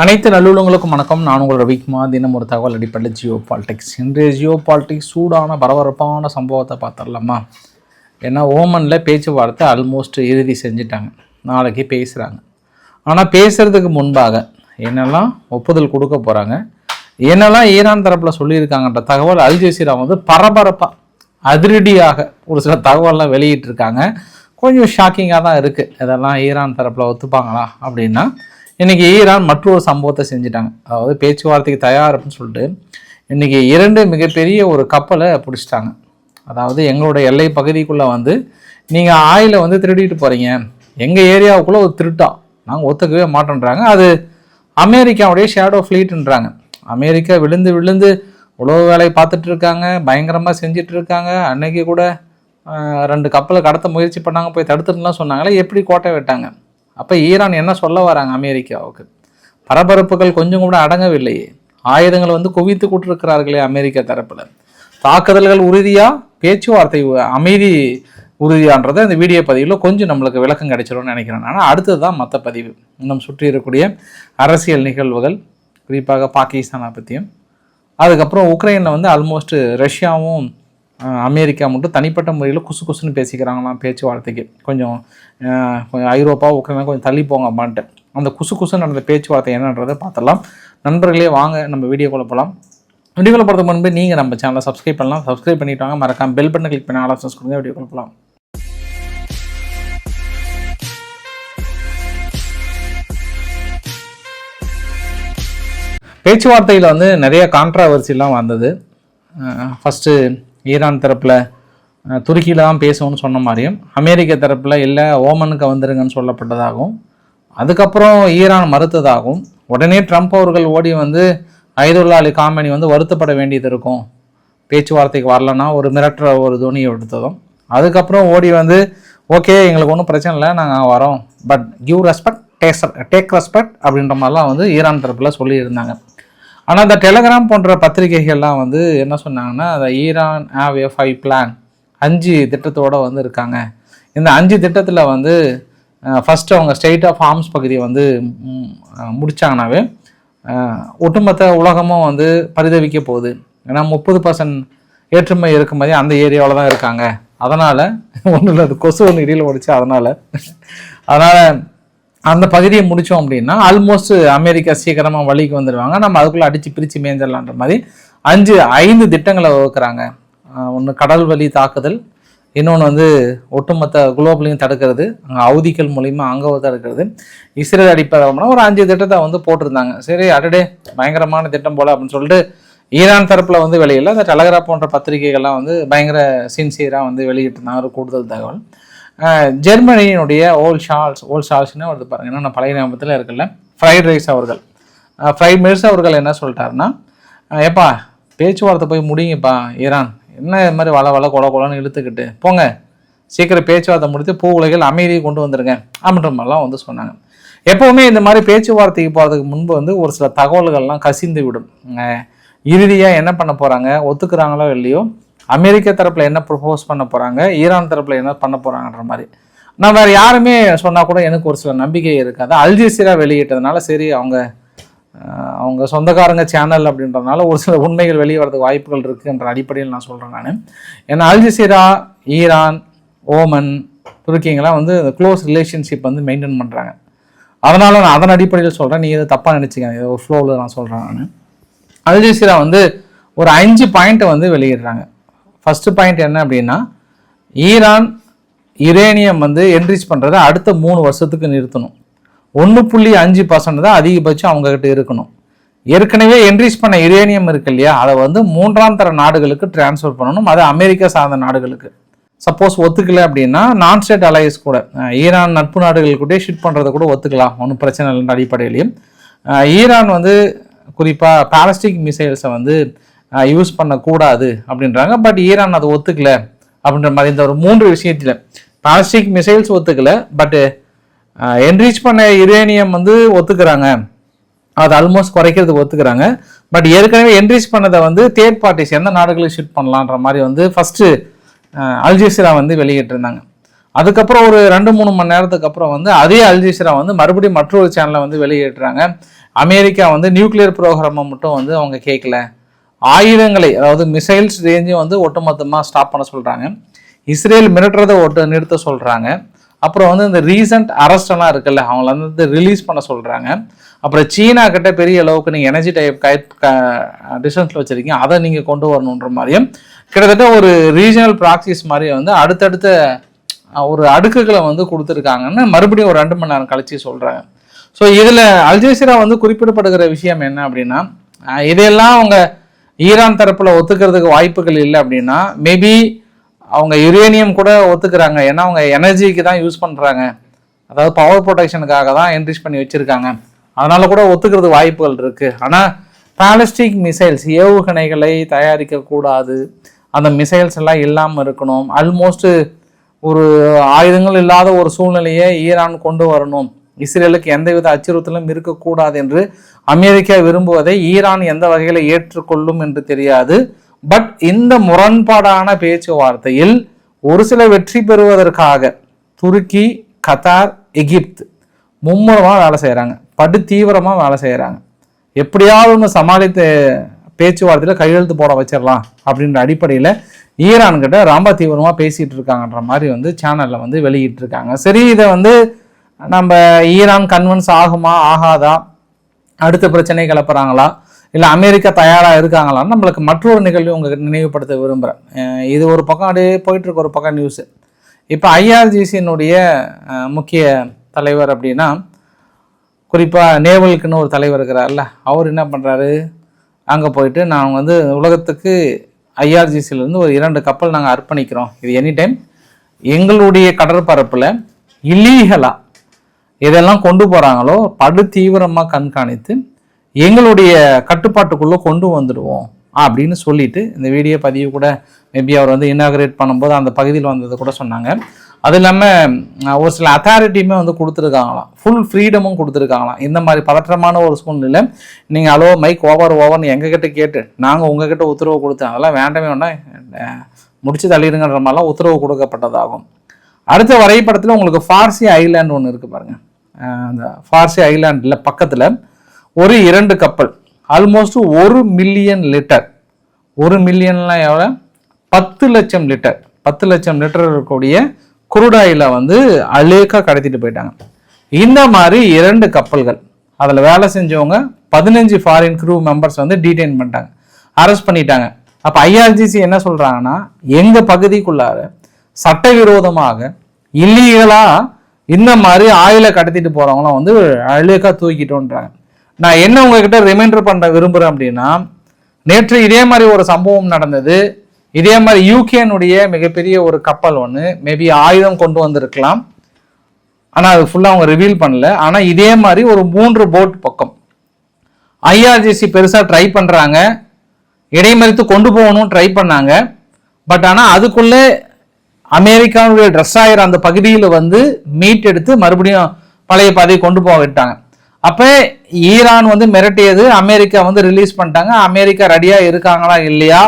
அனைத்து நல்லுள்ளங்களுக்கும் வணக்கம். நான் உங்கள் ரவிக்குமார். தினம் ஒரு தகவல் அடிப்படையில் ஜியோ பாலிடிக்ஸ். இன்றைய ஜியோ பாலிடிக்ஸ் சூடான பரபரப்பான சம்பவத்தை பார்த்துடலாமா? ஏன்னா ஓமனில் பேச்சுவார்த்தை ஆல்மோஸ்ட் இறுதி செஞ்சுட்டாங்க. நாளைக்கு பேசுகிறாங்க. ஆனால் பேசுகிறதுக்கு முன்பாக என்னெல்லாம் ஒப்புதல் கொடுக்க போகிறாங்க, என்னெல்லாம் ஈரான் தரப்பில் சொல்லியிருக்காங்கன்ற தகவல் அல் ஜசீரா பரபரப்பாக அதிரடியாக ஒரு சில தகவல்லாம் வெளியிட்டிருக்காங்க. கொஞ்சம் ஷாக்கிங்காக தான் இருக்குது. இதெல்லாம் ஈரான் தரப்பில் ஒத்துப்பாங்களா அப்படின்னா, இன்றைக்கி ஈரான் மற்றொரு சம்பவத்தை செஞ்சுட்டாங்க. அதாவது பேச்சுவார்த்தைக்கு தயார் அப்படின்னு சொல்லிட்டு இன்றைக்கி 2 மிகப்பெரிய ஒரு கப்பலை பிடிச்சிட்டாங்க. அதாவது எங்களோட எல்லை பகுதிக்குள்ளே நீங்கள் ஆயிலை திருடிட்டு போகிறீங்க, எங்கள் ஏரியாவுக்குள்ளே ஒரு திருட்டா, நாங்கள் ஒத்துக்கவே மாட்டோன்றாங்க. அது அமெரிக்காவுடைய ஷேடோ ஃப்ளீட்டுன்றாங்க. அமெரிக்கா விழுந்து விழுந்து உளவு வேலையை பார்த்துட்டு இருக்காங்க, பயங்கரமாக செஞ்சிட்டு இருக்காங்க. அன்னைக்கு கூட 2 கப்பலை கடத்த முயற்சி பண்ணாங்க, போய் தடுத்துட்டுலாம் சொன்னாங்களே, எப்படி கோட்டை விட்டாங்க? அப்போ ஈரான் என்ன சொல்ல வராங்க அமெரிக்காவுக்கு? பரபரப்புகள் கொஞ்சம் கூட அடங்கவில்லையே. ஆயுதங்கள் குவித்து கொண்டிருக்கிறார்களே அமெரிக்கா தரப்பில். தாக்குதல்கள் உறுதியா, பேச்சுவார்த்தை அமைதி உறுதியான்றதை இந்த வீடியோ பதிவில் கொஞ்சம் நம்மளுக்கு விளக்கம் கிடைச்சிடும்னு நினைக்கிறேன். ஆனால் அடுத்தது தான் மற்ற பதிவு. இன்னும் சுற்றி இருக்கக்கூடிய அரசியல் நிகழ்வுகள், குறிப்பாக பாகிஸ்தானை பற்றியும், அதுக்கப்புறம் உக்ரைனில் ஆல்மோஸ்ட் ரஷ்யாவும் அமெரிக்கா மட்டும் தனிப்பட்ட முறையில் குசுன்னு பேசிக்கிறாங்களாம் பேச்சுவார்த்தைக்கு. கொஞ்சம் ஐரோப்பா உக்ரைனா கொஞ்சம் தள்ளி போங்க அம்மான்ட்டு. அந்த குசுன்னு நடந்த பேச்சுவார்த்தை என்னன்றதை பார்த்துடலாம். நண்பர்களே, வாங்க நம்ம வீடியோக்குள்ளே போகலாம். வீடியோக்குள்ளே போகிறதுக்கு முன்பு நீங்கள் நம்ம சேனலை சப்ஸ்கிரைப் பண்ணலாம். சப்ஸ்கிரைப் பண்ணிட்டு வாங்க. மறக்காம பெல் பட்டனை கிளிக் பண்ணி ஆல் ஆப்ஷன்ஸ் கொடுங்க. வீடியோக்குள்ளே போகலாம். பேச்சுவார்த்தையில் நிறைய கான்ட்ராவர்சிலாம் வந்தது. ஃபஸ்ட்டு ஈரான் தரப்பில் துருக்கியில் தான் பேசணும்னு சொன்ன மாதிரியும், அமெரிக்க தரப்பில் இல்லை ஓமனுக்கு வந்துருங்கன்னு சொல்லப்பட்டதாகவும், அதுக்கப்புறம் ஈரான் மறுத்ததாகவும், உடனே ட்ரம்ப் அவர்கள் ஓடி அயதுல்லா அலி காமெனி வருத்தப்பட வேண்டியது இருக்கும், பேச்சுவார்த்தைக்கு வரலன்னா ஒரு மிரட்டுற ஒரு துணியை எடுத்ததும், அதுக்கப்புறம் ஓடி ஓகே எங்களுக்கு ஒன்றும் பிரச்சனை இல்லை, நாங்கள் வரோம், but give respect take respect அப்படின்ற மாதிரிலாம் ஈரான் தரப்பில் சொல்லியிருந்தாங்க. ஆனால் இந்த டெலகிராம் போன்ற பத்திரிகைகள்லாம் என்ன சொன்னாங்கன்னா, அந்த ஈரான் ஹேவ் ஏ 5 பிளான், 5 திட்டத்தோடு இருக்காங்க. இந்த 5 திட்டத்தில் ஃபஸ்ட்டு அவங்க ஸ்டேட் ஆஃப் ஆர்ம்ஸ் பகுதியை முடித்தாங்கனாவே ஒட்டுமொத்த உலகமும் பரிதவிக்க போகுது. ஏன்னா 30% ஏற்றுமை இருக்கும்போதே அந்த ஏரியாவில் தான் இருக்காங்க. அதனால் ஒன்றும் இல்லை, அது கொசு இடையில் ஓடிச்சு. அதனால் அந்த பகுதியை முடித்தோம் அப்படின்னா ஆல்மோஸ்ட் அமெரிக்கா சீக்கிரமாக வழிக்கு வந்துடுவாங்க. நம்ம அதுக்குள்ளே அடித்து பிரித்து மேய்ஞ்சிடலான்ற மாதிரி 5 திட்டங்களை வகுக்கிறாங்க. ஒன்று கடல் வழி தாக்குதல், இன்னொன்று ஒட்டுமொத்த குளோபலையும் தடுக்கிறது, அங்கே அவதிகள் மூலிமா அங்கே தடுக்கிறது, இஸ்ரேல் அடிப்படைனா ஒரு 5 திட்டத்தை போட்டிருந்தாங்க. சரி, அடடே பயங்கரமான திட்டம் போல் அப்படின்னு சொல்லிட்டு ஈரான் தரப்பில் வெளியில் அந்த டெலகிராம் போன்ற பத்திரிகைகள்லாம் பயங்கர சின்சியராக வெளியிட்டிருந்தாங்க ஒரு கூடுதல் தகவல். ஜெர்மனியினுடைய ஓல் ஷால்ஸ்னு வருது பாருங்க, ஏன்னா நான் பழைய ஞாபகத்தில் இருக்குல்ல, ஃப்ரைட் மில்ஸ் அவர்கள் என்ன சொல்லிட்டாருன்னா, ஏப்பா பேச்சுவார்த்தை போய் முடிங்கப்பா, ஈரான் என்ன இது மாதிரி வள கொலன்னு இழுத்துக்கிட்டு போங்க, சீக்கிரம் பேச்சுவார்த்தை முடித்து பூ உலகில் அமைதியை கொண்டு வந்துருங்க அப்படின்ற மாதிரிலாம் சொன்னாங்க. எப்போவுமே இந்த மாதிரி பேச்சுவார்த்தைக்கு போகிறதுக்கு முன்பு ஒரு சில தகவல்கள்லாம் கசிந்து விடும். இறுதியாக என்ன பண்ண போகிறாங்க, ஒத்துக்கிறாங்களோ இல்லையோ, அமெரிக்க தரப்பில் என்ன ப்ரொபோஸ் பண்ண போகிறாங்க, ஈரான் தரப்பில் என்ன பண்ண போகிறாங்கன்ற மாதிரி. நான் வேறு யாருமே சொன்னால் கூட எனக்கு ஒரு சில நம்பிக்கை இருக்காது. அல் ஜசீரா வெளியிட்டதுனால சரி, அவங்க சொந்தக்காரங்க சேனல் அப்படின்றதுனால ஒரு சில உண்மைகள் வெளியே வரதுக்கு வாய்ப்புகள் இருக்குன்ற அடிப்படையில் நான் சொல்கிறேன் நான். ஏன்னா அல் ஜசீரா, ஈரான், ஓமன், துருக்கிங்கெல்லாம் க்ளோஸ் ரிலேஷன்ஷிப் மெயின்டைன் பண்ணுறாங்க. அதனால் நான் அதன் அடிப்படையில் சொல்கிறேன், நீங்கள் எது தப்பாக நினச்சிக்கேன், இது ஒரு ஃப்ளோவில் நான் சொல்கிறேன் நான். அல் ஜசீரா ஒரு 5 பாயிண்ட்டை வெளியிடுறாங்க. ஃபஸ்ட்டு பாயிண்ட் என்ன அப்படின்னா, ஈரான் யுரேனியம் என்ரிச் பண்ணுறதை அடுத்த 3 வருஷத்துக்கு நிறுத்தணும். 1.5% தான் அதிகபட்சம் அவங்ககிட்ட இருக்கணும். ஏற்கனவே என்ரிச் பண்ண யுரேனியம் இருக்கு இல்லையா, அதை 3ஆம் தர நாடுகளுக்கு டிரான்ஸ்ஃபர் பண்ணணும். அது அமெரிக்கா சார்ந்த நாடுகளுக்கு. சப்போஸ் ஒத்துக்கல அப்படின்னா நான் ஸ்டேட் அலையன்ஸ் கூட, ஈரான் நட்பு நாடுகளுக்கிட்டே ஷிட் பண்ணுறதை கூட ஒத்துக்கலாம், ஒன்றும் பிரச்சனை இல்லைன்ற அடிப்படையிலையும். ஈரான் குறிப்பாக பாலஸ்டிக் மிசைல்ஸை யூஸ் பண்ணக்கூடாது அப்படின்றாங்க. பட் ஈரான் அதை ஒத்துக்கல அப்படின்ற மாதிரி இந்த ஒரு 3 விஷயத்தில் பாலஸ்டிக் மிசைல்ஸ் ஒத்துக்கல, பட் என்ரிச் பண்ண யுரேனியம் ஒத்துக்கிறாங்க, அது ஆல்மோஸ்ட் குறைக்கிறதுக்கு ஒத்துக்கிறாங்க. பட் ஏற்கனவே என்ரிச் பண்ணதை தேர்ட் பார்ட்டிஸ் எந்த நாடுகளுக்கு ஷிட் பண்ணலான்ற மாதிரி ஃபஸ்ட்டு அல் ஜசீரா வெளியிட்டிருந்தாங்க. அதுக்கப்புறம் ஒரு 2-3 மணி நேரத்துக்கு அப்புறம் அதே அல் ஜசீரா மறுபடியும் மற்றொரு சேனலை வெளியிடுறாங்க. அமெரிக்கா வந்து நியூக்ளியர் ப்ரோக்ராமை மட்டும் வந்து அவங்க கேட்கல, ஆயுதங்களை அதாவது மிசைல்ஸ் ரேஞ்சும் வந்து ஒட்டுமொத்தமாக ஸ்டாப் பண்ண சொல்கிறாங்க. இஸ்ரேல் மிரட்டுறதை நிறுத்த சொல்கிறாங்க. அப்புறம் வந்து இந்த ரீசன்ட் அரெஸ்டெல்லாம் இருக்குல்ல, அவங்கள வந்து ரிலீஸ் பண்ண சொல்கிறாங்க. அப்புறம் சீனா கிட்ட பெரிய அளவுக்கு நீங்கள் எனர்ஜி டைப் டிஸ்டன்ஸில் வச்சுருக்கீங்க, அதை நீங்கள் கொண்டு வரணுன்ற மாதிரியும் கிட்டத்தட்ட ஒரு ரீஜனல் ப்ராக்சிஸ் மாதிரி வந்து அடுத்தடுத்த ஒரு அடுக்குகளை வந்து கொடுத்துருக்காங்கன்னு மறுபடியும் ஒரு 2 மணி நேரம் கழிச்சு சொல்கிறாங்க. ஸோ இதில் அல்ஜசீரா வந்து குறிப்பிடப்படுகிற விஷயம் என்ன அப்படின்னா, இதையெல்லாம் அவங்க ஈரான் தரப்பில் ஒத்துக்கிறதுக்கு வாய்ப்புகள் இல்லை அப்படின்னா மேபி அவங்க யுரேனியம் கூட ஒத்துக்கிறாங்க. ஏன்னா அவங்க எனர்ஜிக்கு தான் யூஸ் பண்ணுறாங்க, அதாவது பவர் ப்ரொடெக்ஷனுக்காக தான் என்ரிச் பண்ணி வச்சுருக்காங்க, அதனால கூட ஒத்துக்கிறது வாய்ப்புகள் இருக்குது. ஆனால் பாலிஸ்டிக் மிசைல்ஸ் ஏவுகணைகளை தயாரிக்கக்கூடாது, அந்த மிசைல்ஸ் எல்லாம் இல்லாமல் இருக்கணும், ஆல்மோஸ்ட் ஒரு ஆயுதங்கள் இல்லாத ஒரு சூழ்நிலையை ஈரான் கொண்டு வரணும், இஸ்ரேலுக்கு எந்தவித அச்சுறுத்தலும் இருக்கக்கூடாது என்று அமெரிக்கா விரும்புவதை ஈரான் எந்த வகையில் ஏற்றுக்கொள்ளும் என்று தெரியாது. பட் இந்த முரண்பாடான பேச்சுவார்த்தையில் ஒரு சில வெற்றி பெறுவதற்காக துருக்கி, கத்தார், எகிப்து மும்முரமாக வேலை செய்கிறாங்க, படு தீவிரமாக வேலை செய்கிறாங்க. எப்படியாவது ஒன்று சமாளித்த பேச்சுவார்த்தையில் கையெழுத்து போட வச்சிடலாம் அப்படின்ற அடிப்படையில் ஈரான்கிட்ட ரொம்ப தீவிரமாக பேசிகிட்டு இருக்காங்கன்ற மாதிரி வந்து சேனலில் வந்து வெளியிட்டிருக்காங்க. சரி, இதை வந்து நம்ம ஈரான் கன்வின்ஸ் ஆகுமா ஆகாதா, அடுத்த பிரச்சனை கிளப்புறாங்களா, இல்லை அமெரிக்கா தயாராக இருக்காங்களான்னு நம்மளுக்கு மற்றொரு நிகழ்வு உங்களுக்கு நினைவுபடுத்த விரும்புகிறேன். இது ஒரு பக்கம் அப்படியே போயிட்டுருக்கு, ஒரு பக்கம் நியூஸு. இப்போ ஐஆர்ஜிசியினுடைய முக்கிய தலைவர் அப்படின்னா குறிப்பாக நேவலுக்குன்னு ஒரு தலைவர் இருக்கிறார்ல, அவர் என்ன பண்ணுறாரு, அங்கே போயிட்டு நாங்கள் வந்து உலகத்துக்கு ஐஆர்ஜிசியிலேருந்து ஒரு 2 கப்பல் நாங்கள் அர்ப்பணிக்கிறோம், இது எனி டைம் எங்களுடைய கடற்பரப்பில் இல்லீகலாக இதெல்லாம் கொண்டு போகிறாங்களோ படு தீவிரமாக கண்காணித்து எங்களுடைய கட்டுப்பாட்டுக்குள்ளே கொண்டு வந்துடுவோம் அப்படின்னு சொல்லிட்டு இந்த வீடியோ பதிவு கூட மேபி அவர் வந்து இனாகரேட் பண்ணும்போது அந்த பகுதியில் வந்தது கூட சொன்னாங்க. அது இல்லாமல் ஒரு சில அத்தாரிட்டியுமே வந்து கொடுத்துருக்காங்களாம், ஃபுல் ஃப்ரீடமும் கொடுத்துருக்காங்களாம். இந்த மாதிரி பதற்றமான ஒரு சூழ்நிலை நீங்கள் அலோ மைக் ஓவர்னு எங்ககிட்ட கேட்டு நாங்கள் உங்ககிட்ட உத்தரவு கொடுத்தோம், அதெல்லாம் வேண்டவே வேண்டாம் முடிச்சு தள்ளிடுங்கிற மாதிரிலாம் உத்தரவு கொடுக்கப்பட்டதாகும். அடுத்த வரைபடத்தில் உங்களுக்கு ஃபார்சி ஐலாண்ட் ஒன்று இருக்குது பாருங்கள். அந்த ஃபார்சி ஐலாண்டில் பக்கத்தில் ஒரு 2 கப்பல் ஆல்மோஸ்ட் 1 மில்லியன் லிட்டர், 1 மில்லியன்லாம் எவ்வளோ, 10 லட்சம் லிட்டர், 10 லட்சம் லிட்டர் இருக்கக்கூடிய குருடாயில வந்து அலேக்கா கடத்திட்டு போயிட்டாங்க. இந்த மாதிரி 2 கப்பல்கள், அதில் வேலை செஞ்சவங்க 15 ஃபாரின் க்ரூ மெம்பர்ஸ் வந்து டீடைன் பண்ணிட்டாங்க, அரெஸ்ட் பண்ணிட்டாங்க. அப்போ ஐஆர்ஜிசி என்ன சொல்கிறாங்கன்னா, எங்கள் பகுதிக்குள்ளார சட்டவிரோதமாக இல்லீகலாக இந்த மாதிரி ஆயிலை கடத்திட்டு போகிறவங்களாம் வந்து அலேக்கா தூக்கிட்டோன்றாங்க. நான் என்ன உங்ககிட்ட ரிமைண்டர் பண்ண விரும்புகிறேன் அப்படின்னா, நேற்று இதே மாதிரி ஒரு சம்பவம் நடந்தது. இதே மாதிரி யூகேனுடைய மிகப்பெரிய ஒரு கப்பல் ஒன்று மேபி ஆயுதம் கொண்டு வந்திருக்கலாம், ஆனால் அது ஃபுல்லாக அவங்க ரிவீல் பண்ணல. ஆனால் இதே மாதிரி ஒரு 3 போட் பக்கம் ஐஆர்ஜிசி பெருசாக ட்ரை பண்ணுறாங்க, இடைமறித்து கொண்டு போகணும்னு ட்ரை பண்ணாங்க. பட் ஆனால் அதுக்குள்ளே அமெரிக்காவுடைய ட்ரெஸ் ஆகிற அந்த பகுதியில் வந்து மீட் எடுத்து மறுபடியும் பழைய பாதையை கொண்டு போக விட்டாங்க. அப்போ ஈரான் வந்து மிரட்டியது, அமெரிக்கா வந்து ரிலீஸ் பண்ணிட்டாங்க. அமெரிக்கா ரெடியாக இருக்காங்களா இல்லையா,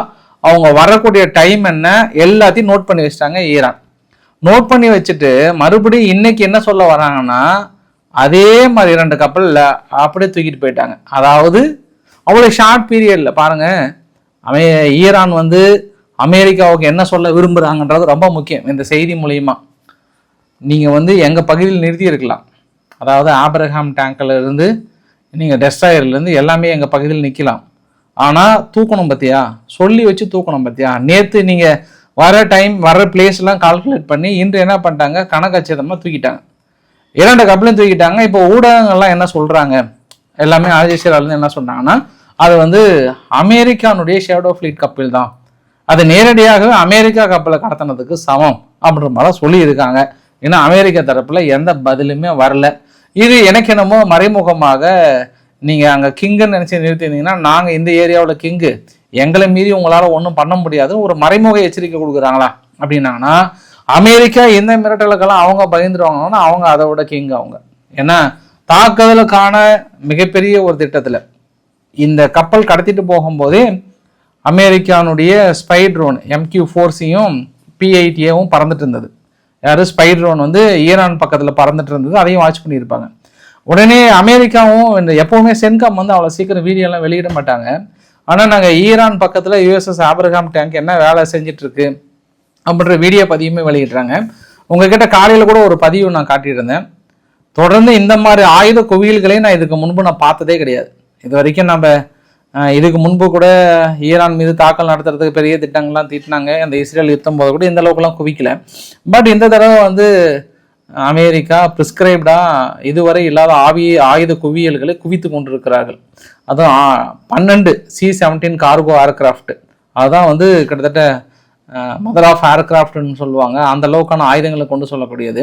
அவங்க வரக்கூடிய டைம் என்ன, எல்லாத்தையும் நோட் பண்ணி வச்சுட்டாங்க ஈரான். நோட் பண்ணி வச்சுட்டு மறுபடியும் இன்னைக்கு என்ன சொல்ல வராங்கன்னா, அதே மாதிரி 2 கப்பலில் அப்படியே தூக்கிட்டு போயிட்டாங்க. அதாவது அவ்வளோ ஷார்ட் பீரியடில் பாருங்கள், ஈரான் வந்து அமெரிக்காவுக்கு என்ன சொல்ல விரும்புகிறாங்கன்றது ரொம்ப முக்கியம். இந்த செய்தி மூலியமாக நீங்கள் வந்து எங்கள் பகுதியில் நிறுத்தி இருக்கலாம், அதாவது ஆப்ரஹாம் டேங்கில் இருந்து நீங்கள் டெஸ்ட்ராயர்லேருந்து எல்லாமே எங்கள் பகுதியில் நிற்கலாம், ஆனால் தூக்கணும் பார்த்தியா, சொல்லி வச்சு தூக்கணும் பார்த்தியா. நேற்று நீங்கள் வர டைம் வர பிளேஸ்லாம் கால்குலேட் பண்ணி இன்று என்ன பண்ணிட்டாங்க, கணக்கச்சிதமாக தூக்கிட்டாங்க, 2 கப்பலையும் தூக்கிட்டாங்க. இப்போ ஊடகங்கள்லாம் என்ன சொல்கிறாங்க, எல்லாமே ஆல்ஜசீராலேருந்து என்ன சொன்னாங்கன்னா, அது வந்து அமெரிக்கானுடைய ஷேடோ ஃப்ளீட் கப்பல் தான், அது நேரடியாகவே அமெரிக்கா கப்பலை கடத்தினதுக்கு சமம் அப்படின்ற மாதிரி சொல்லியிருக்காங்க. ஏன்னா அமெரிக்கா தரப்பில் எந்த பதிலுமே வரல. இது எனக்கு என்னமோ மறைமுகமாக நீங்கள் அங்கே கிங்குன்னு நினச்சி நிறுத்தியிருந்தீங்கன்னா நாங்கள் இந்த ஏரியாவில் கிங்கு, எங்களை மீறி உங்களால் ஒன்றும் பண்ண முடியாது ஒரு மறைமுக எச்சரிக்கை கொடுக்குறாங்களா அப்படின்னாங்கன்னா, அமெரிக்கா எந்த மிரட்டலுக்கெல்லாம் அவங்க பயந்துருவாங்கன்னா அவங்க அதை விட கிங் அவங்க. ஏன்னா தாக்குதலுக்கான மிகப்பெரிய ஒரு திட்டத்தில் இந்த கப்பல் கடத்திட்டு போகும்போதே அமெரிக்கானுடைய ஸ்பை ட்ரோன் MQ-4Cயும் P-8Aவும் பறந்துட்டு இருந்தது. யார் ஸ்பை ட்ரோன் வந்து ஈரான் பக்கத்தில் பறந்துட்டு இருந்தது, அதையும் வாட்ச் பண்ணியிருப்பாங்க. உடனே அமெரிக்காவும் இந்த எப்போவுமே சென்காம் வந்து அவ்வளோ சீக்கிரம் வீடியோலாம் வெளியிட மாட்டாங்க. ஆனால் நாங்கள் ஈரான் பக்கத்தில் USS ஆப்ரஹாம் டேங்க் என்ன வேலை செஞ்சிட்ருக்கு அப்படின்ற வீடியோ பதிவுமே வெளியிடுறாங்க. உங்ககிட்ட காலையில் கூட ஒரு பதிவு நான் காட்டியிருந்தேன். தொடர்ந்து இந்த மாதிரி ஆயுத குவியல்களையும் நான் இதுக்கு முன்பு நான் பார்த்ததே கிடையாது. இது வரைக்கும் நம்ம இதுக்கு முன்பு கூட ஈரான் மீது தாக்கல் நடத்துறதுக்கு பெரிய திட்டங்கள்லாம் தீட்டினாங்க. அந்த இஸ்ரேல் யுத்தம் போது கூட இந்த அளவுக்குலாம் குவிக்கல. பட் இந்த தடவை வந்து அமெரிக்கா ப்ரிஸ்கிரைப்டாக இதுவரை இல்லாத ஆயுத குவியல்களை குவித்து கொண்டிருக்கிறார்கள். அதுவும் 12 C-17 கார்கோ ஏர்கிராஃப்ட். அதுதான் வந்து கிட்டத்தட்ட மதர் ஆஃப் ஏர்கிராஃப்ட்னு சொல்லுவாங்க. அந்த அளவுக்கான ஆயுதங்களை கொண்டு சொல்லக்கூடியது.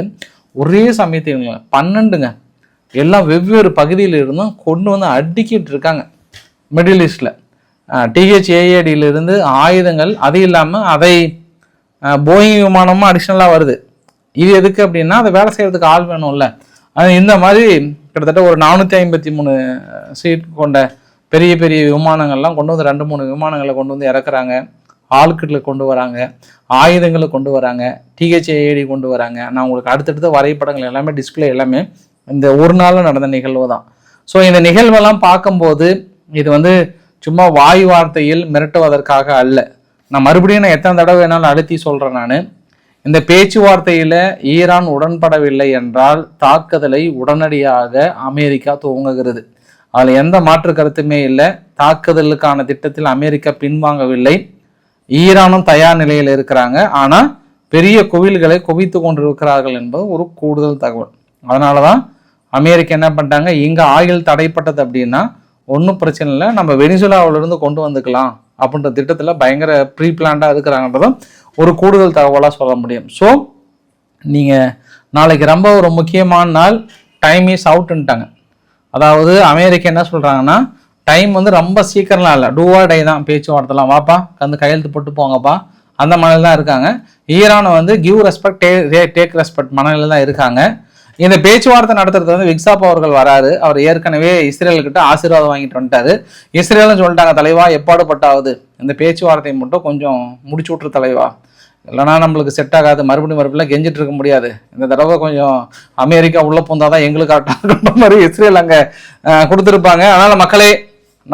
ஒரே சமயத்தில் 12ங்க எல்லாம் வெவ்வேறு பகுதியில் இருந்தும் கொண்டு வந்து அடிக்கிட்டு இருக்காங்க. மிடில் ஈஸ்டில் THAADயிலிருந்து ஆயுதங்கள். அது இல்லாமல் அதை போயிங் விமானமும் அடிஷ்னலாக வருது. இது எதுக்கு அப்படின்னா அதை வேலை செய்யறதுக்கு ஆள் வேணும்ல. அது இந்த மாதிரி கிட்டத்தட்ட ஒரு 453 சீட் கொண்ட பெரிய பெரிய விமானங்கள்லாம் கொண்டு வந்து 2-3 விமானங்களை கொண்டு வந்து இறக்குறாங்க. ஆள்கிட்ட கொண்டு வராங்க, ஆயுதங்களை கொண்டு வராங்க, THAAD கொண்டு வராங்க. நான் உங்களுக்கு அடுத்தடுத்த வரைபடங்கள் எல்லாமே டிஸ்பிளே எல்லாமே இந்த ஒரு நாளில் நடந்த நிகழ்வு தான். ஸோ இந்த நிகழ்வெல்லாம் பார்க்கும்போது இது வந்து சும்மா வாய் வார்த்தையில் மிரட்டுவதற்காக அல்ல. நான் மறுபடியும் எத்தனை தடவை வேணாலும் அழுத்தி சொல்கிறேன். நான் இந்த பேச்சுவார்த்தையில் ஈரான் உடன்படவில்லை என்றால் தாக்குதலை உடனடியாக அமெரிக்கா துவங்குகிறது. அதில் எந்த மாற்று கருத்துமே இல்லை. தாக்குதலுக்கான திட்டத்தில் அமெரிக்கா பின்வாங்கவில்லை. ஈரானும் தயார் நிலையில் இருக்கிறாங்க. ஆனால் பெரிய குவியல்களை குவித்து கொண்டிருக்கிறார்கள் என்பது ஒரு கூடுதல் தகவல். அதனால தான் அமெரிக்கா என்ன பண்ணிட்டாங்க, இங்கே ஆயில் தடைப்பட்டது அப்படின்னா ஒன்றும் பிரச்சனை இல்லை, நம்ம வெனிசுலாவிலிருந்து கொண்டு வந்துக்கலாம் அப்படின்ற திட்டத்தில் பயங்கர ப்ரீ பிளான்டாக இருக்கிறாங்கன்றதும் ஒரு கூடுதல் தகவலாக சொல்ல முடியும். ஸோ நீங்கள் நாளைக்கு ரொம்ப ஒரு முக்கியமான நாள், டைம் இஸ் அவுட்டுன்ட்டாங்க. அதாவது அமெரிக்கா என்ன சொல்கிறாங்கன்னா, டைம் வந்து ரொம்ப சீக்கிரம்லாம் இல்லை, டூ ஆர் டை தான் பேச்சுவார்த்தைலாம். வாப்பா வந்து கையெழுத்து போட்டு போங்கப்பா, அந்த மனநிலை தான் இருக்காங்க. ஈரானை வந்து கிவ் ரெஸ்பெக்ட் டேக் ரெஸ்பெக்ட் மனநிலை தான் இருக்காங்க. இந்த பேச்சுவார்த்தை நடத்துறது வந்து விக்ஸாப் அவர்கள் வராரு. அவர் ஏற்கனவே இஸ்ரேல்கிட்ட ஆசீர்வாதம் வாங்கிட்டு வந்துட்டாரு. இஸ்ரேல்னு சொல்லிட்டாங்க, தலைவா எப்பாடுபட்டாவது இந்த பேச்சுவார்த்தையை மட்டும் கொஞ்சம் முடிச்சு விட்டுரு தலைவா, இல்லைனா நம்மளுக்கு செட் ஆகாது, மறுபடியும் கெஞ்சிட்டு இருக்க முடியாது, இந்த தடவை கொஞ்சம் அமெரிக்கா உள்ள போந்தாதான் எங்களுக்கு கரெக்டாக மாதிரி இஸ்ரேல் அங்கே கொடுத்துருப்பாங்க. அதனால் மக்களே,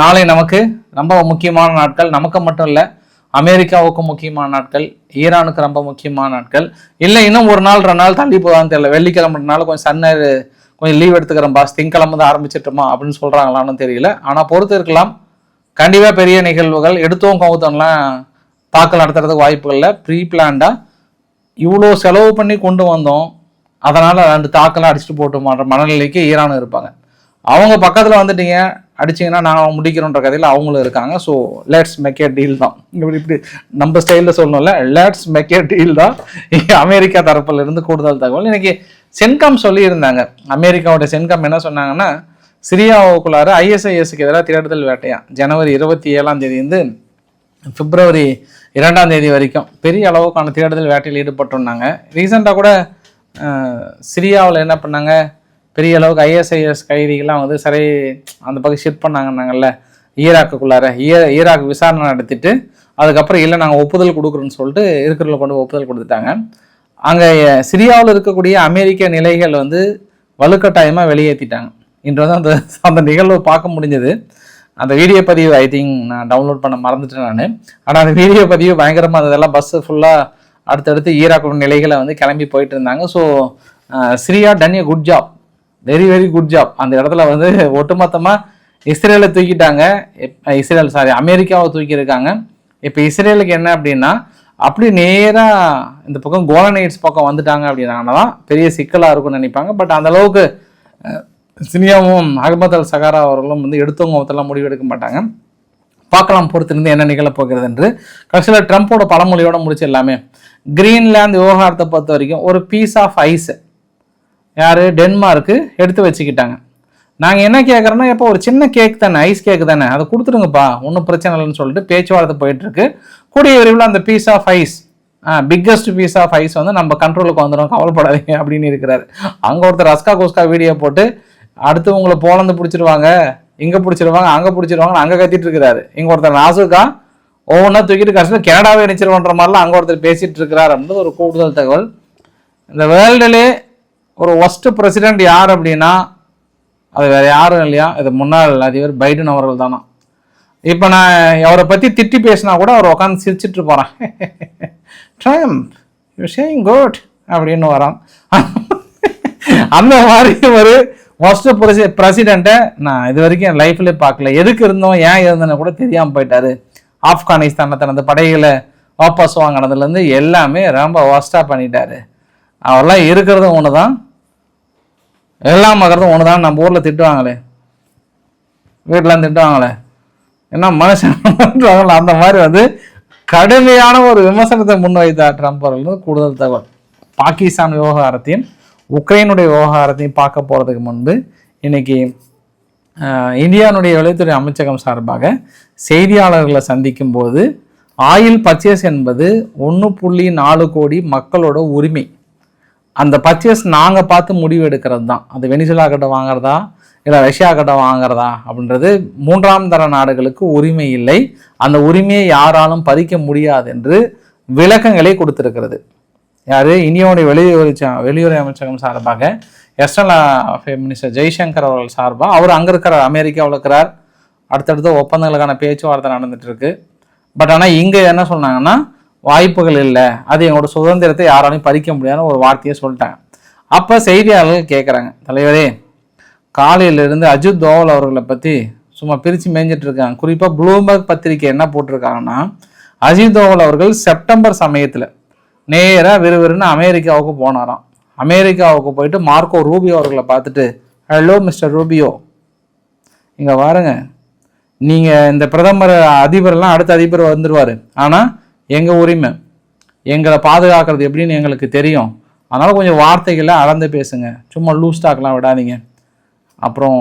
நாளை நமக்கு ரொம்ப முக்கியமான நாட்கள். நமக்கு மட்டும் இல்லை, அமெரிக்காவுக்கு முக்கியமான நாட்கள், ஈரானுக்கு ரொம்ப முக்கியமான நாட்கள். இல்லை இன்னும் ஒரு நாள் 2 நாள் தள்ளி போதான்னு தெரியல. வெள்ளிக்கிழமைனால கொஞ்சம் சன்னர் கொஞ்சம் லீவ் எடுத்துக்கிறேன் பாஸ், திங்கக்கிழமை தான் ஆரம்பிச்சிட்டோமா அப்படின்னு சொல்கிறாங்களான்னு தெரியல. ஆனால் பொறுத்து இருக்கலாம். கண்டிப்பாக பெரிய நிகழ்வுகள் எடுத்தோம் கவுத்தம்லாம் தாக்கல் நடத்துறதுக்கு வாய்ப்புகள் இல்லை. ப்ரீ பிளான்டாக இவ்வளோ செலவு பண்ணி கொண்டு வந்தோம், அதனால் 2 தாக்கெல்லாம் அடிச்சுட்டு போட்டுமான்ற மனநிலைக்கு ஈரானும் இருப்பாங்க. அவங்க பக்கத்தில் வந்துட்டீங்க அடிச்சிங்கன்னா நாங்கள் முடிக்கிறோன்ற கதையில் அவங்களும் இருக்காங்க. So let's make a deal தான். இப்படி நம்ம ஸ்டைலில் சொல்லணும்ல, லெட்ஸ் மேக் ஏ டீல் தான் அமெரிக்கா தரப்புல இருந்து கூடுதல் தகவல். இன்னைக்கு சென்காம் சொல்லியிருந்தாங்க. அமெரிக்காவோட சென்காம் என்ன சொன்னாங்கன்னா, சிரியாவுக்குள்ளார ISISக்கு எதிராக தேடுதல் வேட்டையா ஜனவரி 27 பிப்ரவரி 2 வரைக்கும் பெரிய அளவுக்கான தேடுதல் வேட்டையில் ஈடுபட்டிருந்தாங்க. ரீசெண்டாக கூட சிரியாவில் என்ன பண்ணாங்க, பெரிய அளவுக்கு ISIS கைதிகள்லாம் வந்து சரி அந்த பக்கம் ஷிஃப்ட் பண்ணாங்கன்னாங்கல்ல ஈராக்குள்ளார. ஈராக் விசாரணை நடத்திட்டு அதுக்கப்புறம் இல்லை நாங்கள் ஒப்புதல் கொடுக்குறோன்னு சொல்லிட்டு இருக்கிறவங்களை கொண்டு ஒப்புதல் கொடுத்துட்டாங்க. அங்கே சிரியாவில் இருக்கக்கூடிய அமெரிக்க நிலைகள் வந்து வலுக்கட்டாயமாக வெளியேற்றிட்டாங்க. இன்று வந்து அந்த நிகழ்வை பார்க்க முடிஞ்சது. அந்த வீடியோ பதிவு ஐ திங்க் நான் டவுன்லோட் பண்ண மறந்துட்டேன் நான். ஆனால் அந்த வீடியோ பதிவு பயங்கரமாக இருந்ததெல்லாம். பஸ்ஸு ஃபுல்லாக அடுத்தடுத்து ஈராக்கோட நிலைகளை வந்து கிளம்பி போயிட்டு இருந்தாங்க. So Syria done a good job, very very good job. அந்த இடத்துல வந்து ஒட்டுமொத்தமாக இஸ்ரேலை தூக்கிட்டாங்க. அமெரிக்காவை தூக்கியிருக்காங்க. இப்போ இஸ்ரேலுக்கு என்ன அப்படின்னா, அப்படி நேராக இந்த பக்கம் கோலன் ஹைட்ஸ் பக்கம் வந்துட்டாங்க அப்படின்னா தான் பெரிய சிக்கலாக இருக்கும்னு நினைப்பாங்க. பட் அந்த அளவுக்கு சினியாவும் அகமது அல் சகாரா அவர்களும் வந்து எடுத்தவங்கத்தெல்லாம் முடிவு எடுக்க மாட்டாங்க. பார்க்கலாம் பொறுத்திருந்து என்ன நிகழப் போகிறது என்று. கடைசியில் ட்ரம்ப்போட பழமொழியோட முடிச்சு எல்லாமே. கிரீன்லாந்து விவகாரத்தை பொறுத்த வரைக்கும் ஒரு பீஸ் ஆஃப் ஐஸ் யார் டென்மார்க்கு எடுத்து வச்சுக்கிட்டாங்க. நாங்கள் என்ன கேட்குறோன்னா, இப்போ ஒரு சின்ன கேக் தானே, ஐஸ் கேக் தானே, அதை கொடுத்துருங்கப்பா, ஒன்றும் பிரச்சனை இல்லைன்னு சொல்லிட்டு பேச்சுவார்த்தை போயிட்டுருக்கு. கூடிய விரைவில் அந்த piece of ice, biggest piece of ice வந்து நம்ம கண்ட்ரோலுக்கு வந்துடும், கவலைப்படாதீங்க அப்படின்னு இருக்கிறாரு. அங்கே ஒருத்தர் ரஸ்கா கோஸ்கா வீடியோ போட்டு அடுத்து உங்களை போலந்து பிடிச்சிருவாங்க, இங்கே பிடிச்சிருவாங்க, அங்கே பிடிச்சிருவாங்கன்னு அங்கே கத்திட்டு இருக்கிறாரு. இங்கே ஒருத்தர் நாசுக்கா ஒவ்வொன்றா தூக்கிட்டு கஷ்டம் கனடாவே நினைச்சிருவன்ற மாதிரிலாம் அங்கே ஒருத்தர் பேசிகிட்டு இருக்கிறார் அப்படின்றது ஒரு கூடுதல் தகவல். இந்த வேர்ல்டுலே ஒரு ஒஸ்ட் பிரசிடென்ட் யார் அப்படின்னா அது வேறு யாரும் இல்லையா, இது முன்னாள் அதிபர் பைடன் அவர்கள் தானா. இப்போ நான் அவரை பற்றி திட்டி பேசினா கூட அவர் உட்காந்து சிரிச்சிட்டு போகிறான். ட்ரம்ப் யூ சேயிங் குட் அப்படின்னு வரான். அந்த மாதிரி ஒரு மோஸ்ட் பிரசிடெண்ட்டை நான் இது வரைக்கும் என் லைஃப்ல பார்க்கல. எதுக்கு இருந்தோம் ஏன் இருந்தோன்னு கூட தெரியாமல் போயிட்டாரு. ஆப்கானிஸ்தானில் தனது படைகளை வாபஸ் வாங்கினதுலேருந்து எல்லாமே ரொம்ப ஒஸ்ட்டாக பண்ணிட்டாரு. அவரெல்லாம் இருக்கிறதும் ஒன்று தான், எல்லாம் பார்க்குறதும் ஒன்று தான். நம்ம ஊரில் திட்டுவாங்களே, வீட்டில் திட்டுவாங்களே, என்ன மனுஷன் அந்த மாதிரி வந்து கடுமையான ஒரு விமர்சனத்தை முன்வைத்தார் ட்ரம்ப் அவர்கள். கூடுதல் தகவல், பாகிஸ்தான் விவகாரத்தையும் உக்ரைனுடைய விவகாரத்தையும் பார்க்க போகிறதுக்கு முன்பு இன்னைக்கு இந்தியாவுடைய வெளியுறவுத்துறை அமைச்சகம் சார்பாக செய்தியாளர்களை சந்திக்கும் போது ஆயில் பர்ச்சேஸ் என்பது 1.4 கோடி மக்களோட உரிமை. அந்த பர்ச்சேஸ் நாங்கள் பார்த்து முடிவு எடுக்கிறது தான். அது வெனிசுலா கிட்ட வாங்குறதா இல்லை ரஷ்யா கிட்ட வாங்குறதா அப்படின்றது 3ஆம் தர நாடுகளுக்கு உரிமை இல்லை. அந்த உரிமையை யாராலும் பறிக்க முடியாது என்று விளக்கங்களை கொடுத்திருக்கிறது. யார்? இந்தியாவுடைய வெளியுறவு அமைச்சகம் சார்பாக எக்ஸ்டர்னல் அஃபேர்ஸ் மினிஸ்டர் ஜெய்சங்கர் அவர்கள் சார்பாக. அவர் அங்கே இருக்கிறார், அமெரிக்காவில் இருக்கிறார். அடுத்தடுத்த ஒப்பந்தங்களுக்கான பேச்சுவார்த்தை நடந்துட்டு இருக்கு. பட் ஆனால் இங்கே என்ன சொன்னாங்கன்னா, வாய்ப்புகள் இல்லை, அது எங்களோட சுதந்திரத்தை யாராலையும் பறிக்க முடியாதுன்னு ஒரு வார்த்தையை சொல்லிட்டாங்க. அப்போ செய்தியாளர்கள் கேட்குறாங்க, தலைவரே காலையிலிருந்து அஜித் தோவல் அவர்களை பற்றி சும்மா பிரித்து மேய்ஞ்சிட்டு இருக்காங்க. குறிப்பாக ப்ளூம்பர்க் பத்திரிகை என்ன போட்டிருக்காங்கன்னா, அஜித் தோவல் அவர்கள் செப்டம்பர் சமயத்தில் நேராக விறுவிறுன்னு அமெரிக்காவுக்கு போனாராம். அமெரிக்காவுக்கு போயிட்டு மார்க்கோ ரூபியோ அவர்களை பார்த்துட்டு, ஹலோ மிஸ்டர் ரூபியோ, இங்கே பாருங்க, நீங்கள் இந்த பிரதமர் அதிபர்லாம் அடுத்த அதிபர் வந்துடுவார், ஆனால் எங்கள் உரிமை எங்களை பாதுகாக்கிறது எப்படின்னு எங்களுக்கு தெரியும். அதனால் கொஞ்சம் வார்த்தைகளை அளந்து பேசுங்க, சும்மா லூஸ் டாக்லாம் விடாதீங்க. அப்புறம்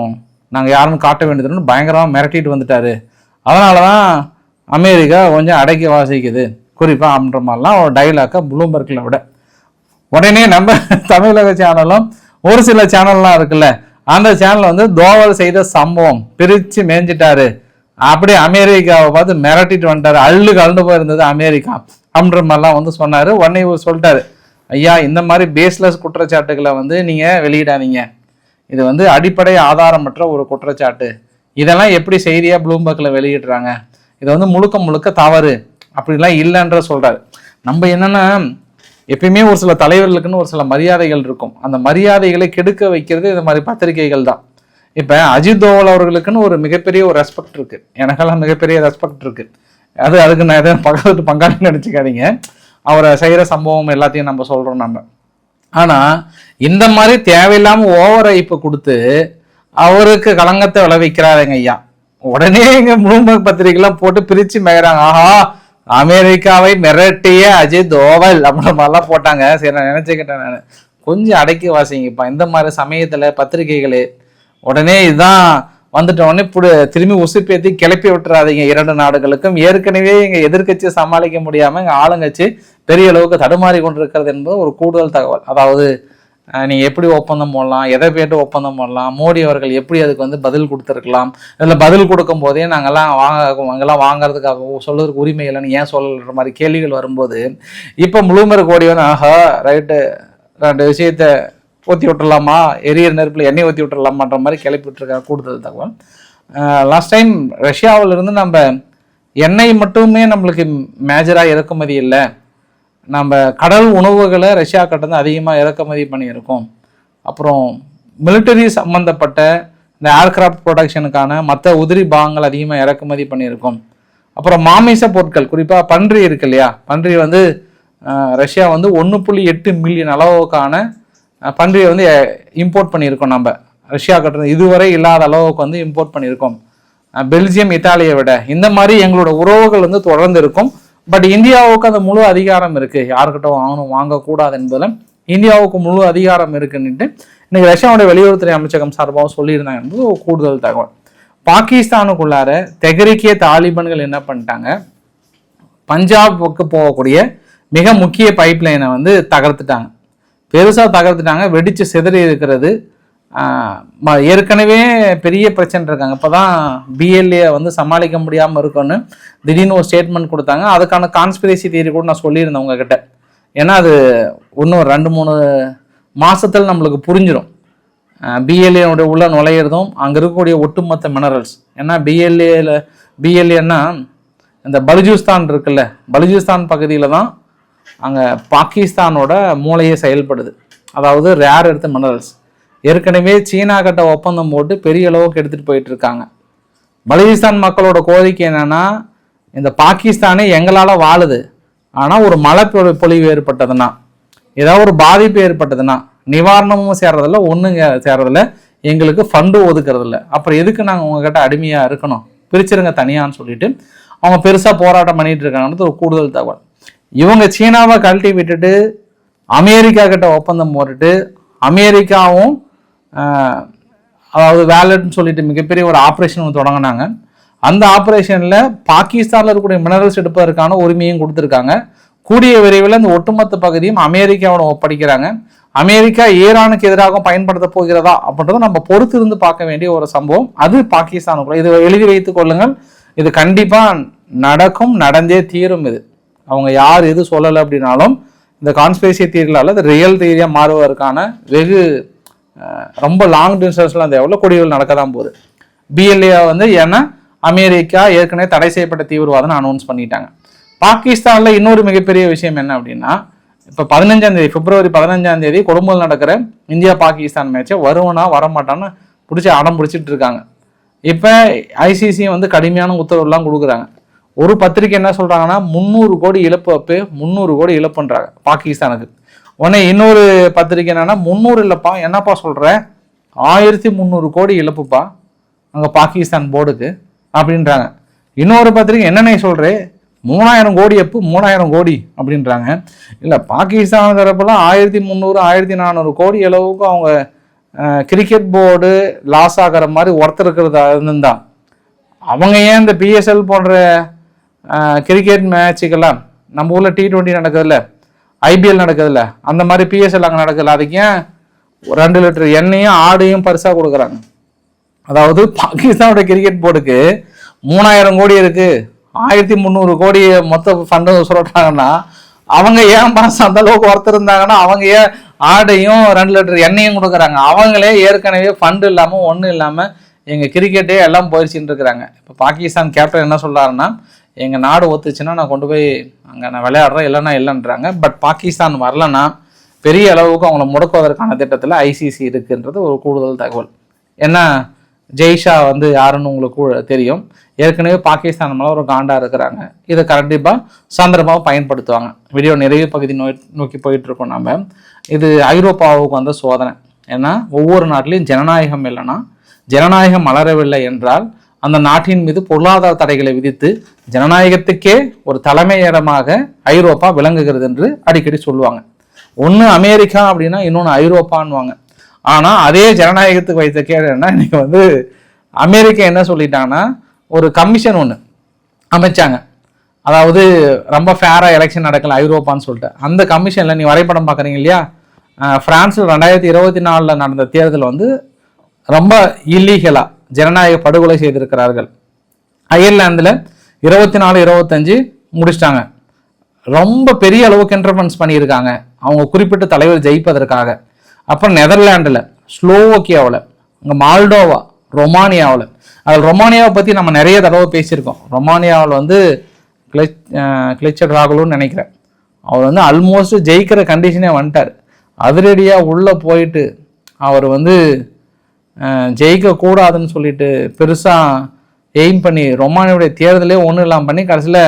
நாங்கள் யாருன்னு காட்ட வேண்டியதுன்னு பயங்கரமாக மிரட்டிட்டு வந்துட்டாரு. அதனால தான் அமெரிக்கா கொஞ்சம் அடக்கி வாசிக்குது குறிப்பாக அப்படின்ற மாதிரிலாம் ஒரு டைலாக்கை ப்ளூம்பர்க்கில் விட. உடனே நம்ம தமிழக சேனலும் ஒரு சில சேனல்லாம் இருக்குல்ல, அந்த சேனல் வந்து தோவல் செய்த சம்பவம் பிரித்து மேய்ஞ்சிட்டாரு, அப்படியே அமெரிக்காவை பார்த்து மிரட்டிட்டு வந்துட்டாரு, அள்ளு கலந்து போயிருந்தது அமெரிக்கா அப்படின்ற மாதிரிலாம் வந்து சொன்னார். உடனே இவர் சொல்லிட்டாரு, ஐயா இந்த மாதிரி பேஸ்லெஸ் குற்றச்சாட்டுகளை வந்து நீங்கள் வெளியிடாதீங்க, இது வந்து அடிப்படை ஆதாரமற்ற ஒரு குற்றச்சாட்டு, இதெல்லாம் எப்படி செய்தியாக ப்ளூம்பர்க்கில் வெளியிடுறாங்க, இது வந்து முழுக்க முழுக்க தவறு, அப்படிலாம் இல்லைன்ற சொல்கிறாரு. நம்ம என்னென்னா எப்பயுமே ஒரு சில தலைவர்களுக்குன்னு ஒரு சில மரியாதைகள் இருக்கும், அந்த மரியாதைகளை கெடுக்க வைக்கிறது இந்த மாதிரி பத்திரிகைகள் தான். இப்போ அஜித் தோவல் அவர்களுக்குன்னு ஒரு மிகப்பெரிய ஒரு ரெஸ்பெக்ட் இருக்குது, எனக்கெல்லாம் மிகப்பெரிய ரெஸ்பெக்ட் இருக்குது. அதுக்கு நான் எதாவது பக்கத்து பங்காளின்னு நினச்சிக்காதீங்க, அவரை செய்கிற சம்பவம் எல்லாத்தையும் நம்ம சொல்கிறோம் நம்ம. ஆனால் இந்த மாதிரி தேவையில்லாமல் ஓவர் ஐப்பு கொடுத்து அவருக்கு களங்கத்தை விளைவிக்கிறாருங்க ஐயா. உடனே எங்க ப்ளூம்பர்க் பத்திரிகைலாம் போட்டு பிரித்து மேய்கிறாங்க, ஆஹா அமெரிக்காவை மிரட்டிய அஜித் தோவல் அப்படின்ற மாதிரிலாம் போட்டாங்க. சரி நான் நினச்சிக்கிட்டேன், நான் கொஞ்சம் அடக்கி வாசிங்கப்பா இந்த மாதிரி சமயத்தில் பத்திரிகைகளே. உடனே இதுதான் வந்துட்ட உடனே திரும்பி உசுப்பேற்றி கிளப்பி விட்டுறாதீங்க. 2 நாடுகளுக்கும் ஏற்கனவே எங்கள் எதிர்கட்சியை சமாளிக்க முடியாமல் எங்கள் ஆளுங்கட்சி பெரிய அளவுக்கு தடுமாறி கொண்டிருக்கிறது என்பது ஒரு கூடுதல் தகவல். அதாவது நீங்கள் எப்படி ஒப்பந்தம் போடலாம், எதை பேட்டு ஒப்பந்தம் போடலாம், மோடி அவர்கள் எப்படி அதுக்கு வந்து பதில் கொடுத்துருக்கலாம், இதில் பதில் கொடுக்கும் போதே அங்கெல்லாம் வாங்குறதுக்காக சொல்றதுக்கு உரிமை இல்லைன்னு ஏன் சொல்லுற மாதிரி கேள்விகள் வரும்போது, இப்போ ப்ளூம்பர்க் ஓடி வந்து ஆஹா ரைட்டு 2 விஷயத்தை ஊற்றி விட்டுடலாமா, எரியிற நெருப்பில் எண்ணெய் ஊற்றி விட்டுடலாமான்ற மாதிரி கிளப்பி விட்டுருக்காங்க. கூடுதல் தகவல், லாஸ்ட் டைம் ரஷ்யாவிலிருந்து நம்ம எண்ணெய் மட்டுமே நம்மளுக்கு மேஜராக இறக்குமதி இல்லை, நம்ம கடல் உணவுகளை ரஷ்யா கிட்ட அதிகமாக இறக்குமதி பண்ணியிருக்கோம். அப்புறம் மிலிட்டரி சம்மந்தப்பட்ட இந்த ஏர்கிராஃப்ட் ப்ரொடக்ஷனுக்கான மற்ற உதிரி பாகங்கள் அதிகமாக இறக்குமதி பண்ணியிருக்கோம். அப்புறம் மாமிச பொருட்கள், குறிப்பாக பன்றி இருக்கு இல்லையா, பன்றி வந்து ரஷ்யா வந்து 1.8 மில்லியன் அளவுக்கான பன்றியை வந்து இம்போர்ட் பண்ணியிருக்கோம். நம்ம ரஷ்யா கிட்ட இதுவரை இல்லாத அளவுக்கு வந்து இம்போர்ட் பண்ணியிருக்கோம், பெல்ஜியம் இத்தாலியை விட. இந்த மாதிரி எங்களோட உறவுகள் வந்து தொடர்ந்து இருக்கும். பட் இந்தியாவுக்கு அந்த முழு அதிகாரம் இருக்கு, யாருக்கிட்ட வாங்கணும் வாங்கக்கூடாது என்பதில் இந்தியாவுக்கு முழு அதிகாரம் இருக்குன்னுட்டு இன்னைக்கு ரஷ்யாவுடைய வெளியுறவுத்துறை அமைச்சகம் சார்பாக சொல்லியிருந்தாங்க என்பது ஒரு கூடுதல் தகவல். பாகிஸ்தானுக்குள்ளார தெஹ்ரிக்கே தாலிபான்கள் என்ன பண்ணிட்டாங்க, பஞ்சாபுக்கு போகக்கூடிய மிக முக்கிய பைப் லைனை வந்து தகர்த்துட்டாங்க, பெருசாக தகர்த்துட்டாங்க, வெடிச்சு சிதறி இருக்கிறது. ஏற்கனவே பெரிய பிரச்சனை இருக்காங்க. இப்போ தான் பிஎல்ஏ வந்து சமாளிக்க முடியாமல் இருக்குன்னு திடீர்னு ஒரு ஸ்டேட்மெண்ட் கொடுத்தாங்க. அதுக்கான கான்ஸ்பிரசி தியரி கூட நான் சொல்லியிருந்தேன் உங்ககிட்ட. ஏன்னா அது இன்னும் 2-3 மாதத்தில் நம்மளுக்கு புரிஞ்சிடும். பிஎல்ஏனுடைய உள்ள நுழையிறதும் அங்கே இருக்கக்கூடிய ஒட்டுமொத்த மினரல்ஸ். ஏன்னா பிஎல்ஏன்னா இந்த பலுஜிஸ்தான் இருக்குல்ல, பலுஜிஸ்தான் பகுதியில் தான் அங்கே பாகிஸ்தானோட மூளையே செயல்படுது. அதாவது ரேர் எடுத்த மினரல்ஸ் ஏற்கனவே சீனா கிட்ட ஒப்பந்தம் போட்டு பெரிய அளவுக்கு எடுத்துகிட்டு போயிட்டு இருக்காங்க. பலுஜிஸ்தான் மக்களோட கோரிக்கை என்னன்னா, இந்த பாகிஸ்தானே எங்களால் வாழுது, ஆனால் ஒரு மழை பொழிவு ஏற்பட்டதுன்னா, ஏதாவது ஒரு பாதிப்பு ஏற்பட்டதுன்னா நிவாரணமும் சேர்றதில்ல, ஒன்றும் சேர்றதில்ல, எங்களுக்கு ஃபண்டு ஒதுக்குறதில்ல. அப்புறம் எதுக்கு நாங்கள் உங்ககிட்ட அடிமையாக இருக்கணும், பிரிச்சிருங்க தனியான்னு சொல்லிட்டு அவங்க பெருசாக போராட்டம் பண்ணிட்டு இருக்காங்கன்றது ஒரு கூடுதல் தகவல். இவங்க சீனாவை கழட்டி விட்டுட்டு அமெரிக்கா கிட்ட ஒப்பந்தம் போட்டுட்டு அமெரிக்காவும் அதாவது வேலட்னு சொல்லிட்டு மிகப்பெரிய ஒரு ஆப்ரேஷன் தொடங்கினாங்க. அந்த ஆப்ரேஷனில் பாகிஸ்தானில் இருக்கக்கூடிய மினரல்ஸ் எடுப்பதற்கான உரிமையும் கொடுத்துருக்காங்க. கூடிய விரைவில் இந்த ஒட்டுமொத்த பகுதியும் அமெரிக்காவோட ஒப்படைக்கிறாங்க. அமெரிக்கா ஈரானுக்கு எதிராக பயன்படுத்த போகிறதா அப்படின்றத நம்ம பொறுத்து இருந்து பார்க்க வேண்டிய ஒரு சம்பவம். அது பாகிஸ்தானுக்குள்ள இது எழுதி வைத்துக் கொள்ளுங்கள். இது கண்டிப்பாக நடக்கும், நடந்தே தீரும். இது அவங்க யார் எது சொல்லலை அப்படின்னாலும் இந்த கான்ஸ்பிரசி தியரியால் அது ரியல் தியரியாக மாறுவதற்கான வெகு ரொம்ப லாங் டிஸ்டன்ஸ்லாம் தேவையில்ல, கொடிகள் நடக்க தான் போகுது. பிஎல்ஏ ஏன்னா அமெரிக்கா ஏற்கனவே தடை செய்யப்பட்ட தீவிரவாதம் அனௌன்ஸ் பண்ணிட்டாங்க. பாகிஸ்தானில் இன்னொரு மிகப்பெரிய விஷயம் என்ன அப்படின்னா, இப்போ 15ஆம் தேதி பிப்ரவரி 15ஆம் தேதி கொழும்புல நடக்கிற இந்தியா பாகிஸ்தான் மேட்சை வருவனா வரமாட்டான்னு பிடிச்சி அடம் பிடிச்சிட்டு இருக்காங்க. இப்போ ஐசிசி கடுமையான உத்தரவுலாம் கொடுக்குறாங்க. ஒரு பத்திரிக்கை என்ன சொல்கிறாங்கன்னா 300 கோடி இழப்பு, அப்போ 300 கோடி இழப்புன்றாங்க பாகிஸ்தானுக்கு. உடனே இன்னொரு பத்திரிக்கை என்னன்னா 300 இல்லைப்பா, என்னப்பா சொல்கிற, 1300 கோடி இழப்புப்பா அங்கே பாகிஸ்தான் போர்டுக்கு அப்படின்றாங்க. இன்னொரு பத்திரிக்கை என்னென்ன சொல்கிறேன், 3000 கோடி அப்பு 3000 கோடி அப்படின்றாங்க. இல்லை, பாகிஸ்தான் தரப்புலாம் 1300 1400 கோடி அளவுக்கு அவங்க கிரிக்கெட் போர்டு லாஸ் ஆகிற மாதிரி ஒருத்தர் இருக்கிறதா இருந்தான். அவங்க ஏன் இந்த பிஎஸ்எல் போன்ற கிரிக்கெட் மேட்சுக்கெல்லாம் நம்ம ஊரில் T20 நடக்குதுல்ல, ஐபிஎல் நடக்குதுல்ல, அந்த மாதிரி பிஎஸ்எல் அங்கே நடக்குதுல்ல, அதுக்கு ஏன் 2 லிட்டர் எண்ணெயும் ஆடையும் பரிசாக கொடுக்குறாங்க. அதாவது பாகிஸ்தானோட கிரிக்கெட் போர்டுக்கு 3000 கோடி இருக்கு, 1300 கோடி மொத்த ஃபண்டு சொல்றாங்கன்னா அவங்க ஏன் பாஸ் அந்த அளவுக்கு ஒருத்தர் இருந்தாங்கன்னா அவங்க ஏன் ஆடையும் 2 லிட்டர் எண்ணெயும் கொடுக்குறாங்க. அவங்களே ஏற்கனவே ஃபண்டு இல்லாமல் ஒன்றும் இல்லாமல் எங்கள் கிரிக்கெட்டே எல்லாம் போயிடுச்சின்னு இருக்கிறாங்க. இப்போ பாகிஸ்தான் கேப்டன் என்ன சொல்கிறாருன்னா, எங்கள் நாடு ஒத்துச்சுன்னா நான் கொண்டு போய் அங்கே நான் விளையாடுறேன், இல்லைன்னா இல்லைன்றாங்க. பட் பாகிஸ்தான் வரலன்னா பெரிய அளவுக்கு அவங்கள முடக்குவதற்கான திட்டத்தில் ஐசிசி இருக்குன்றது ஒரு கூடுதல் தகவல். ஏன்னா ஜெய்ஷா யாருன்னு உங்களுக்கு தெரியும். ஏற்கனவே பாகிஸ்தான் மேலே ஒரு காண்டா இருக்கிறாங்க. இதை கண்டிப்பாக சந்தர்ப்பமாக பயன்படுத்துவாங்க. வீடியோ நிறைவு பகுதி நோக்கி போயிட்டு இருக்கோம். நம்ம இது ஐரோப்பாவுக்கு சோதனை. ஏன்னா ஒவ்வொரு நாட்டிலையும் ஜனநாயகம் இல்லைன்னா, ஜனநாயகம் மலரவில்லை என்றால் அந்த நாட்டின் மீது பொருளாதார தடைகளை விதித்து ஜனநாயகத்துக்கே ஒரு தலைமையிடமாக ஐரோப்பா விளங்குகிறது என்று அடிக்கடி சொல்லுவாங்க. ஒன்று அமெரிக்கா அப்படின்னா இன்னொன்று ஐரோப்பான்வாங்க. ஆனால் அதே ஜனநாயகத்துக்கு வைத்த கேடு என்ன, இன்னைக்கு அமெரிக்கா என்ன சொல்லிட்டாங்கன்னா ஒரு கமிஷன் ஒன்று அமைச்சாங்க. அதாவது ரொம்ப ஃபேராக எலெக்ஷன் நடக்கல ஐரோப்பான்னு சொல்லிட்டு. அந்த கமிஷனில் நீ வரைபடம் பார்க்குறீங்க இல்லையா, ஃப்ரான்ஸில் 2024 நடந்த தேர்தல் ரொம்ப இல்லீகலாக ஜனநாயக படுகொலை செய்திருக்கிறார்கள். அயர்லாந்தில் 24-25 முடிச்சிட்டாங்க. ரொம்ப பெரிய அளவுக்கு இன்டர்ஃபரன்ஸ் பண்ணியிருக்காங்க அவங்க குறிப்பிட்ட தலைவர் ஜெயிப்பதற்காக. அப்புறம் நெதர்லாண்டில், ஸ்லோவோக்கியாவில், இங்கே மால்டோவா, ரொமானியாவில். அதில் ரொமானியாவை பற்றி நம்ம நிறைய தடவை பேசியிருக்கோம். ரொமானியாவில் கிளிச்சட் ராகுலுன்னு நினைக்கிறேன். அவர் ஆல்மோஸ்ட் ஜெயிக்கிற கண்டிஷனே வந்துட்டார். அதிரடியாக உள்ளே போயிட்டு அவர் ஜெயிக்கக்கூடாதுன்னு சொல்லிட்டு பெருசாக எய்ம் பண்ணி ரொமானியாவுடைய தேர்தலே ஒன்றும் இல்லாமல் பண்ணி கடைசியில்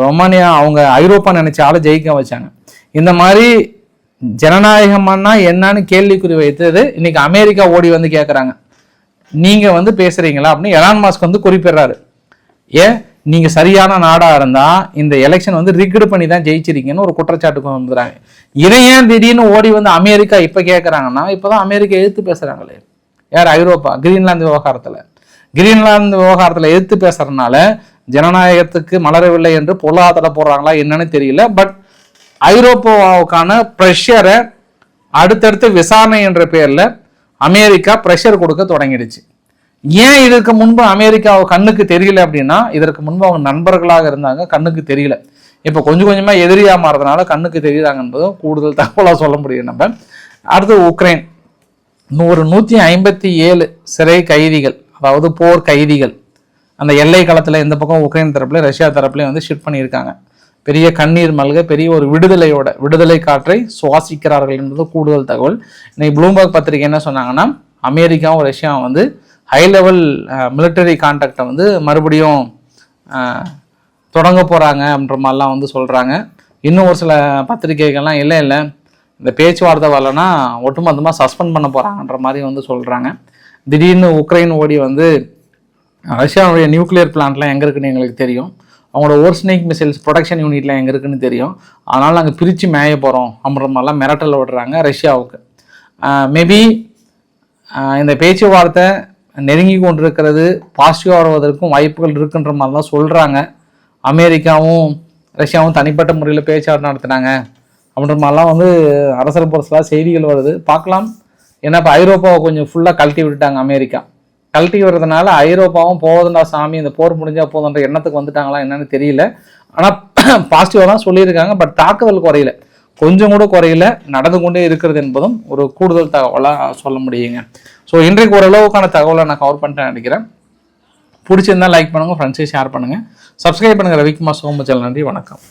ரொமானியா அவங்க ஐரோப்பா நினைச்ச ஆளை ஜெயிக்க வச்சாங்க. இந்த மாதிரி ஜனநாயகம்னா என்னன்னு கேள்விக்குறி வைத்தது இன்னைக்கு அமெரிக்கா ஓடி கேட்குறாங்க, நீங்கள் பேசுகிறீங்களா அப்படின்னு எலான் மாஸ்க் குறிப்பிடுறாரு. ஏன் நீங்கள் சரியான நாடாக இருந்தால் இந்த எலெக்ஷன் ரிக்டு பண்ணி தான் ஜெயிச்சிருக்கீங்கன்னு ஒரு குற்றச்சாட்டுக்கு வந்துடுறாங்க. இதை ஏன் திடீர்னு ஓடி அமெரிக்கா இப்போ கேட்குறாங்கன்னா, இப்போ தான் அமெரிக்கா எதிர்த்து பேசுகிறாங்களே. யார்? ஐரோப்பா. கிரீன்லாந்து விவகாரத்தில் எதிர்த்து பேசுறதுனால ஜனநாயகத்துக்கு மலரவில்லை என்று பொருளாதார போடுறாங்களா என்னன்னு தெரியல. பட் ஐரோப்பாவுக்கான ப்ரெஷரை அடுத்தடுத்து விசாரணை என்ற பேரில் அமெரிக்கா ப்ரெஷர் கொடுக்க தொடங்கிடுச்சு. ஏன் இதற்கு முன்பு அமெரிக்காவை கண்ணுக்கு தெரியல அப்படின்னா, இதற்கு முன்பு அவங்க நண்பர்களாக இருந்தாங்க, கண்ணுக்கு தெரியல. இப்போ கொஞ்சம் கொஞ்சமாக எதிரியாக மாறதுனால கண்ணுக்கு தெரியுறாங்க என்பதும் கூடுதல் தகவலாக சொல்ல முடியும். நம்ம அடுத்து ஒரு 157 சிறை கைதிகள், அதாவது போர் கைதிகள் அந்த எல்லை களத்தில் இந்த பக்கம் உக்ரைன் தரப்புல ரஷ்யா தரப்புலையும் வந்து ஷிஃப்ட் பண்ணியிருக்காங்க. பெரிய கண்ணீர் மல்க பெரிய ஒரு விடுதலை காற்றை சுவாசிக்கிறார்கள் என்பது கூடுதல் தகவல். இன்னைக்கு ப்ளூம்பர்க் பத்திரிகை என்ன சொன்னாங்கன்னா, அமெரிக்காவும் ரஷ்யாவும் வந்து ஹை லெவல் மிலிட்டரி கான்டாக்டை வந்து மறுபடியும் தொடங்க போகிறாங்க அப்படின்ற மாதிரிலாம் வந்து சொல்கிறாங்க. இன்னும் ஒரு சில பத்திரிகைகள்லாம் இல்லை இந்த பேச்சுவார்த்தை வரலன்னா ஒட்டுமொத்தமாக சஸ்பெண்ட் பண்ண போகிறாங்கன்ற மாதிரி வந்து சொல்கிறாங்க. திடீர்னு உக்ரைன் ஓடி வந்து ரஷ்யாவுடைய நியூக்ளியர் பிளான்ட்லாம் எங்கே இருக்குன்னு எங்களுக்கு தெரியும், அவங்களோட ஓர்ஸ்னிக் மிசைல்ஸ் ப்ரொடக்ஷன் யூனிட்லாம் எங்கே இருக்குன்னு தெரியும், அதனால் நாங்கள் பிரித்து மேய போகிறோம் அப்படின்ற மாதிரிலாம் மிரட்டல் விடுறாங்க ரஷ்யாவுக்கு. மேபி இந்த பேச்சுவார்த்தை நெருங்கி கொண்டிருக்கிறது பாசிட்டிவாக வருவதற்கும் வாய்ப்புகள் இருக்குன்ற மாதிரி தான் சொல்கிறாங்க. அமெரிக்காவும் ரஷ்யாவும் தனிப்பட்ட முறையில் பேச்சுவார்த்தை நடத்துனாங்க அப்படின்ற மாதிரிலாம் வந்து அரசல் புரசலாக செய்திகள் வருது, பார்க்கலாம். ஏன்னா இப்போ ஐரோப்பாவை கொஞ்சம் ஃபுல்லாக கழட்டி விட்டுட்டாங்க அமெரிக்கா. கழட்டி வர்றதுனால ஐரோப்பாவும் போவதுண்டா சாமி, இந்த போர் முடிஞ்சால் போதுன்ற எண்ணத்துக்கு வந்துட்டாங்களா என்னன்னு தெரியல. ஆனால் பாசிட்டிவாக தான் சொல்லியிருக்காங்க. பட் தாக்குதல் குறையில, கொஞ்சம் கூட குறையில, நடந்து கொண்டே இருக்கிறது என்பதும் ஒரு கூடுதல் தகவலாக சொல்ல முடியுங்க. ஸோ இன்றைக்கு ஓரளவுக்கான தகவலை நான் கவர் பண்ணிட்டேன் நினைக்கிறேன். பிடிச்சிருந்தா லைக் பண்ணுங்கள், ஃப்ரெண்ட்ஸையும் ஷேர் பண்ணுங்கள், சப்ஸ்கிரைப் பண்ணுங்கள். ரவிக்குமார் சோமச்சல். நன்றி, வணக்கம்.